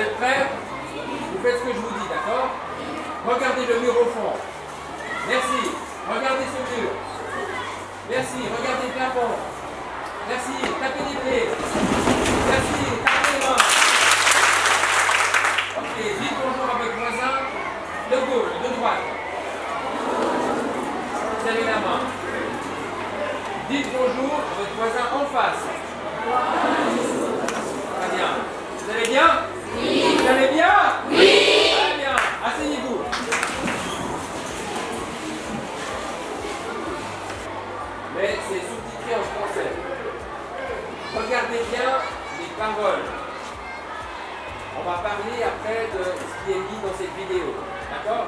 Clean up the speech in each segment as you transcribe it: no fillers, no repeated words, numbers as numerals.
Vous êtes prêts? Vous faites ce que je vous dis, d'accord? Regardez le mur au fond. Merci. Regardez ce mur. Merci. Regardez le plafond. Merci. Tapez les pieds. Merci. Tapez les mains. Ok. Dites bonjour à votre voisin de gauche, de droite. Vous avez la main. Dites bonjour à votre voisin en face. Très bien. Vous allez bien? Oui. Vous allez bien? Oui. Très bien. Asseyez-vous. Mais c'est sous-titré en français. Regardez bien les paroles. On va parler après de ce qui est dit dans cette vidéo. D'accord?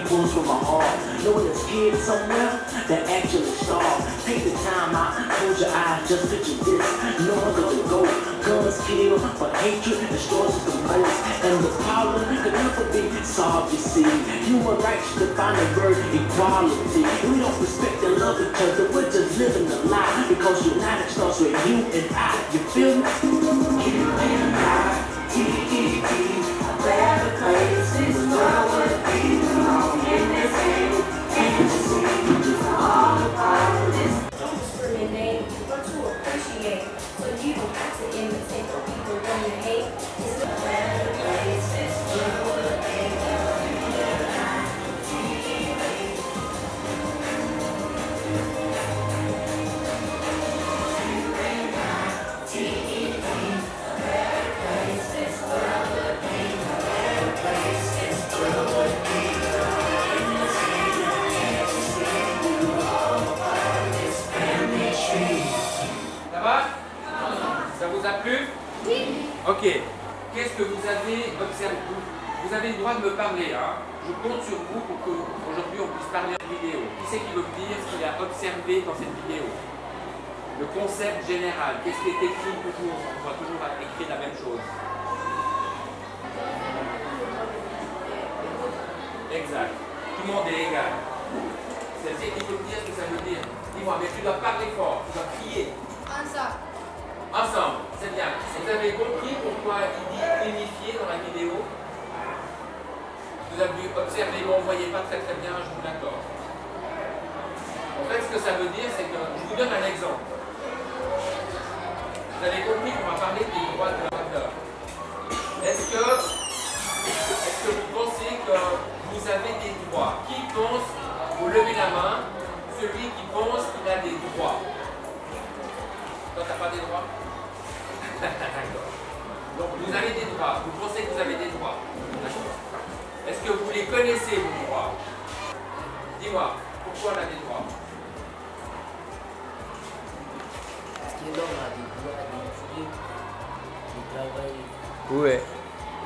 Pulls from my heart, knowing there's kids somewhere that actually starve. Take the time out, close your eyes, just picture this. No other to go. Guns kill, but hatred destroys us the most. And the problem can never be solved, you see. Human rights define the word equality. We don't respect and love each other, we're just living a lie. Because united starts with you and I. You feel me? You and I, T-E-E, a better place. This world would be in this game. Can't you see? It's all about this. Don't discriminate, but to appreciate. So you don't have to imitate what people want to hate. It's a better place. This world would be Ça vous a plu? Oui. Ok. Qu'est-ce que vous avez observé? Vous avez le droit de me parler. Hein? Je compte sur vous pour qu'aujourd'hui on puisse parler en vidéo. Qui c'est qui veut me dire ce qu'il a observé dans cette vidéo? Le concept général. Qu'est-ce qui est écrit toujours? On voit toujours écrit la même chose. Exact. Tout le monde est égal. C'est qui peut me dire ce que ça veut dire? Dis-moi, mais tu dois parler fort, tu dois crier. Ensemble. Ensemble, c'est bien. Vous avez compris pourquoi il dit unifié dans la vidéo? Vous avez observé, mais on ne voyait pas très bien, je vous l'accorde. En fait, ce que ça veut dire, c'est que, je vous donne un exemple. Vous avez compris qu'on va parler des droits de l'auteur. Est-ce que vous pensez que vous avez des droits? Qui pense, vous levez la main, celui qui pense qu'il a des droits. Toi, tu n'as pas des droits? D'accord. Donc, vous avez des droits. Vous pensez que vous avez des droits. D'accord. Est-ce que vous les connaissez, vos droits? Dis-moi, pourquoi on a des droits? Parce que l'homme a des droits d'étudier, de travailler. Oui,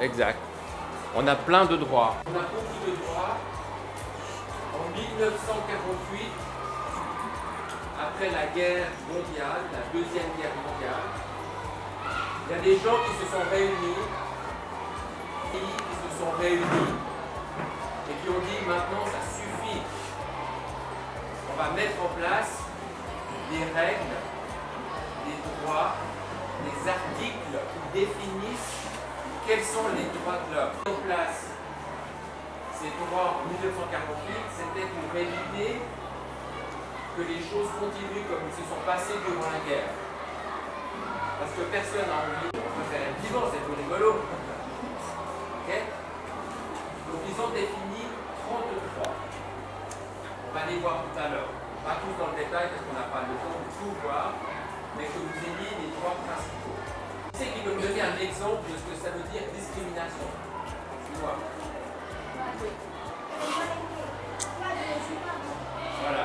exact. On a plein de droits. On a beaucoup de droits. En 1948, après la guerre mondiale, la deuxième guerre mondiale, il y a des gens qui se sont réunis, et qui ont dit maintenant ça suffit. On va mettre en place des règles, des droits, des articles qui définissent quels sont les droits de l'homme? En place, ces droits en 1948, c'était pour éviter que les choses continuent comme ils se sont passées durant la guerre. Parce que personne n'a envie de faire un vivant, c'est tout rigolo. Okay? Donc ils ont défini 33. On va les voir tout à l'heure. Pas tous dans le détail parce qu'on n'a pas le temps de tout voir, mais que vous ayez les droits principaux. Qui c'est qui peut me donner un exemple de ce que ça veut dire discrimination? Dis-moi. Voilà,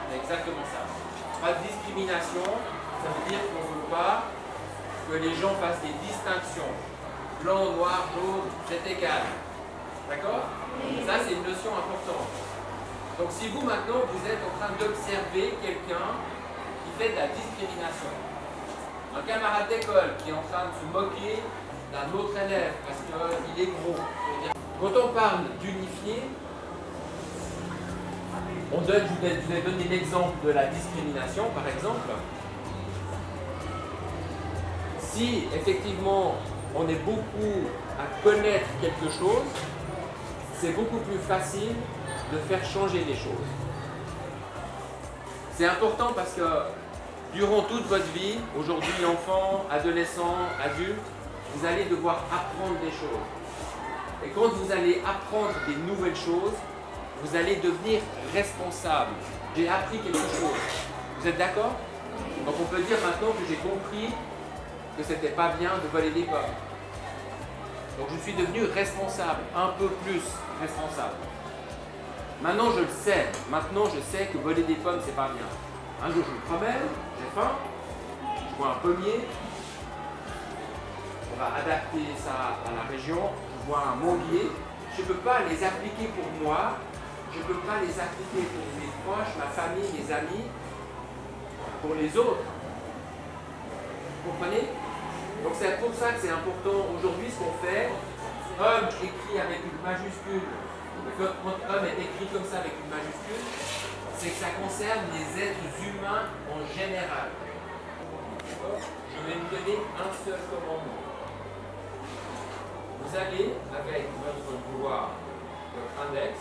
c'est exactement ça. Pas de discrimination, ça veut dire qu'on ne veut pas que les gens fassent des distinctions. Blanc, noir, jaune, c'est égal. D'accord? Ça, c'est une notion importante. Donc si vous, maintenant, vous êtes en train d'observer quelqu'un qui fait de la discrimination, un camarade d'école qui est en train de se moquer d'un autre élève parce qu'il est gros. Quand on parle d'unifier, je vous ai donné l'exemple de la discrimination, par exemple. Si, effectivement, on est beaucoup à connaître quelque chose, c'est beaucoup plus facile de faire changer les choses. C'est important parce que durant toute votre vie, aujourd'hui enfant, adolescent, adulte, vous allez devoir apprendre des choses. Et quand vous allez apprendre des nouvelles choses, vous allez devenir responsable. J'ai appris quelque chose. Vous êtes d'accord? Donc on peut dire maintenant que j'ai compris que c'était pas bien de voler des pommes. Donc je suis devenu responsable, un peu plus responsable. Maintenant je le sais. Maintenant je sais que voler des pommes c'est pas bien. Un jour je me promène, j'ai faim, je vois un pommier. On va adapter ça à la région. Je vois un manguier. Je ne peux pas les appliquer pour moi. Je ne peux pas les appliquer pour mes proches, ma famille, mes amis, pour les autres. Vous comprenez? Donc c'est pour ça que c'est important aujourd'hui ce qu'on fait. Homme écrit avec une majuscule. Quand homme est écrit comme ça avec une majuscule, c'est que ça concerne les êtres humains en général. Je vais vous donner un seul commandement. Vous allez, avec votre doigt, votre index,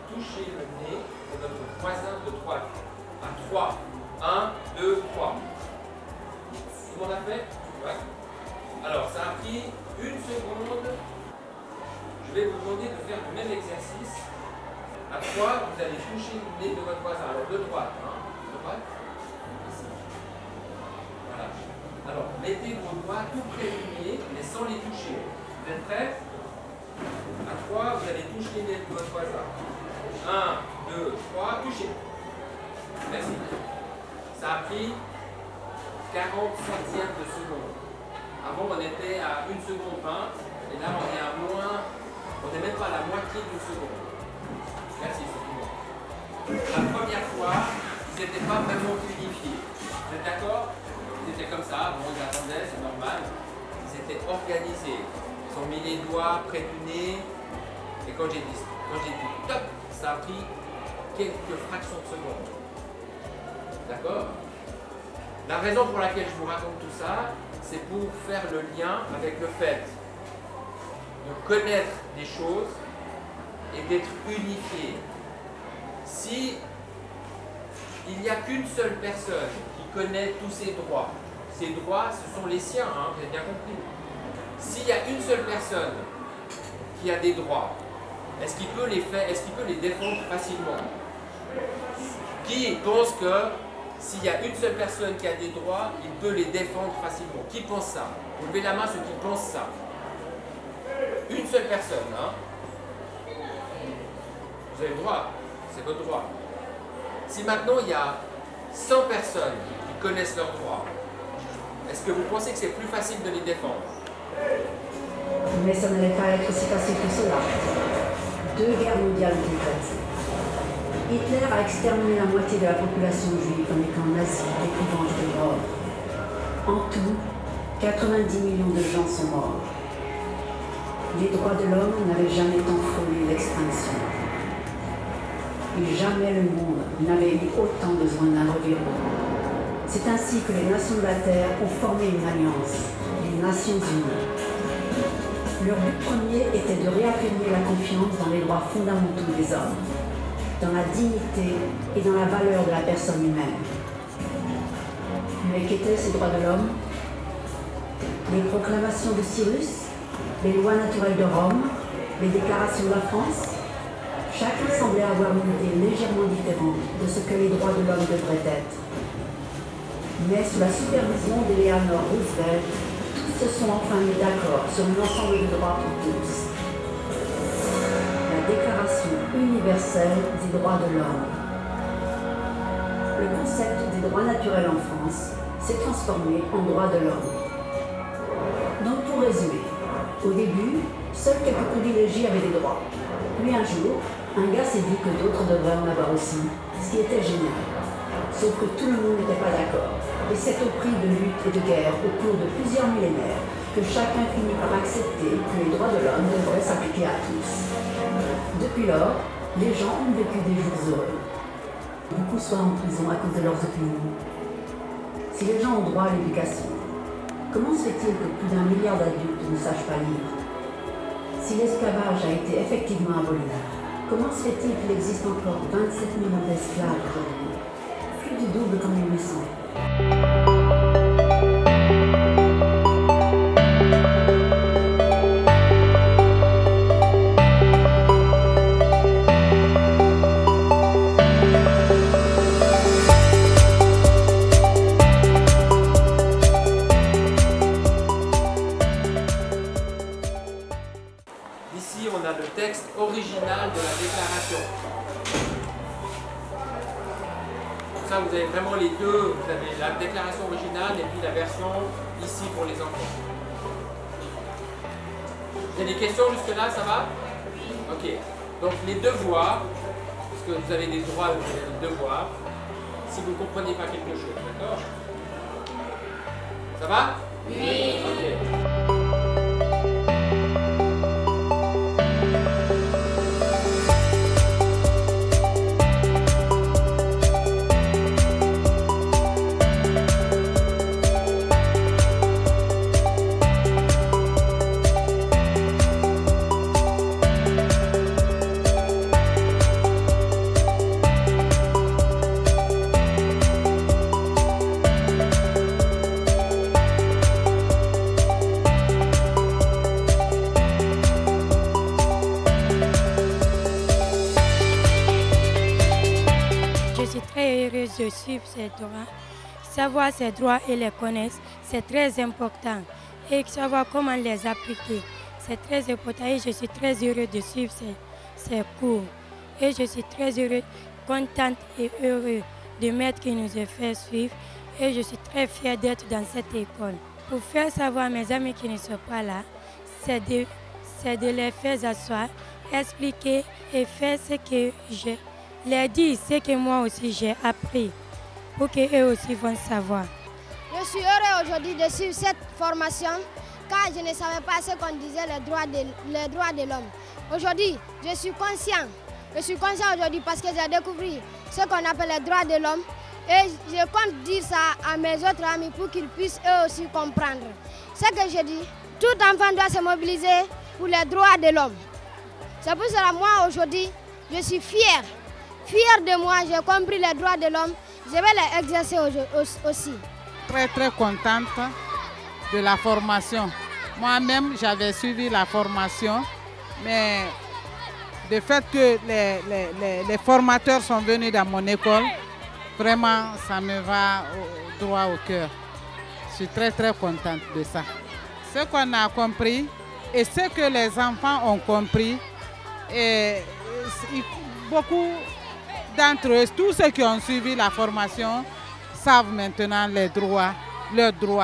toucher le nez de votre voisin de droite. À 3. 1, 2, 3. Tout le monde a fait? Ouais. Alors, ça a pris une seconde. Je vais vous demander de faire le même exercice. À 3, vous allez toucher le nez de votre voisin. Alors, de droite. De droite. Ici. Voilà. Alors, mettez vos doigts tout près du nez, mais sans les toucher. Vous êtes prêts? À 3, vous allez toucher le nez de votre voisin. 1, 2, 3, touchez. Merci. Ça a pris 40 centièmes de seconde. Avant, on était à 1 seconde 20, et là, on est à moins, on n'est même pas à la moitié d'une seconde. Merci, c'est tout le monde. La première fois, ils n'étaient pas vraiment unifiés. Vous êtes d'accord? Ils étaient comme ça, bon, ils attendaient, c'est normal. Ils étaient organisés. Ils ont mis les doigts près du nez, et quand j'ai dit top, ça a pris quelques fractions de seconde. D'accord? La raison pour laquelle je vous raconte tout ça, c'est pour faire le lien avec le fait de connaître des choses et d'être unifié. Si il n'y a qu'une seule personne qui connaît tous ses droits ce sont les siens, hein, vous avez bien compris. S'il y a une seule personne qui a des droits, est-ce qu'il peut les défendre facilement? Qui pense que s'il y a une seule personne qui a des droits, il peut les défendre facilement? Qui pense ça? Levez la main ceux qui pensent ça. Une seule personne, hein? Vous avez le droit, c'est votre droit. Si maintenant il y a 100 personnes qui connaissent leurs droits, est-ce que vous pensez que c'est plus facile de les défendre? Mais ça n'allait pas être aussi facile que cela. 2 guerres mondiales ont éclaté. Hitler a exterminé la moitié de la population juive dans les camps nazis d'épouvantes de mort. En tout, 90 millions de gens sont morts. Les droits de l'homme n'avaient jamais tant frôlé l'extinction. Et jamais le monde n'avait eu autant besoin d'un revirement. C'est ainsi que les nations de la Terre ont formé une alliance, les Nations Unies. Leur but premier était de réaffirmer la confiance dans les droits fondamentaux des hommes, dans la dignité et dans la valeur de la personne humaine. Mais qu'étaient ces droits de l'homme? Les proclamations de Cyrus, les lois naturelles de Rome, les déclarations de la France? Chacun semblait avoir une idée légèrement différente de ce que les droits de l'homme devraient être. Mais sous la supervision d'Eleanor Roosevelt, tous se sont enfin mis d'accord sur un ensemble de droits pour tous. La Déclaration universelle des droits de l'homme. Le concept des droits naturels en France s'est transformé en droits de l'homme. Donc pour résumer, au début, seuls quelques privilégiés avaient des droits. Puis un jour, un gars s'est dit que d'autres devraient en avoir aussi, ce qui était génial. Sauf que tout le monde n'était pas d'accord. Et c'est au prix de luttes et de guerres au cours de plusieurs millénaires que chacun finit par accepter que les droits de l'homme devraient s'appliquer à tous. Depuis lors, les gens ont vécu des jours heureux. Beaucoup sont en prison à cause de leurs opinions. Si les gens ont droit à l'éducation, comment se fait-il que plus d'1 milliard d'adultes ne sachent pas lire? Si l'esclavage a été effectivement aboli, comment se fait-il qu'il existe encore 27 millions d'esclaves aujourd'hui? Plus du double qu'en 1800. Ici, on a le texte original de la déclaration. Ça, vous avez vraiment les deux. Vous avez la déclaration originale et puis la version ici pour les enfants. Vous avez des questions jusque-là, ça va? Ok. Donc les devoirs, parce que vous avez des droits et des devoirs, si vous ne comprenez pas quelque chose, d'accord? Ça va? Oui. Ok. De suivre ses droits, savoir ses droits et les connaître, c'est très important. Et savoir comment les appliquer, c'est très important. Et je suis très heureux de suivre ces cours. Et je suis très heureux, contente et heureux du maître qui nous a fait suivre. Et je suis très fière d'être dans cette école. Pour faire savoir à mes amis qui ne sont pas là, c'est de les faire asseoir, expliquer et faire ce que j'ai. Les dire ce que moi aussi j'ai appris pour qu'eux aussi vont savoir. Je suis heureux aujourd'hui de suivre cette formation car je ne savais pas ce qu'on disait les droits de l'homme. Aujourd'hui, je suis conscient aujourd'hui parce que j'ai découvert ce qu'on appelle les droits de l'homme et je compte dire ça à mes autres amis pour qu'ils puissent eux aussi comprendre. Ce que je dis, tout enfant doit se mobiliser pour les droits de l'homme. C'est pour cela moi aujourd'hui, je suis fière de moi, j'ai compris les droits de l'homme, je vais les exercer aussi. Très contente de la formation. Moi-même, j'avais suivi la formation, mais le fait que les formateurs sont venus dans mon école, vraiment, ça me va droit au cœur. Je suis très contente de ça. Ce qu'on a compris et ce que les enfants ont compris, et beaucoup d'entre eux, tous ceux qui ont suivi la formation, savent maintenant leurs droits.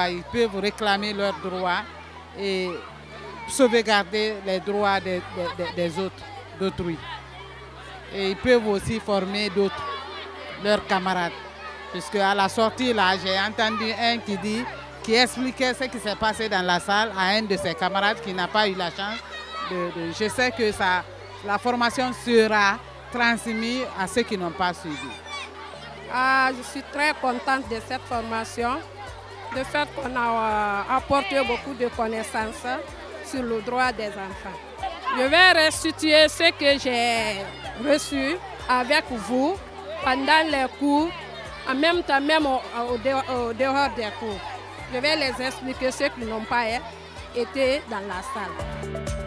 Ils peuvent réclamer leurs droits et sauvegarder les droits des autres, d'autrui. Et ils peuvent aussi former d'autres, leurs camarades. Puisque à la sortie, là, j'ai entendu un qui expliquait ce qui s'est passé dans la salle à un de ses camarades qui n'a pas eu la chance. Je sais que la formation sera transmis à ceux qui n'ont pas suivi. Je suis très contente de cette formation, le fait qu'on a apporté beaucoup de connaissances sur le droit des enfants. Je vais restituer ce que j'ai reçu avec vous pendant les cours, en même temps, même au dehors des cours. Je vais les expliquer ceux qui n'ont pas été dans la salle.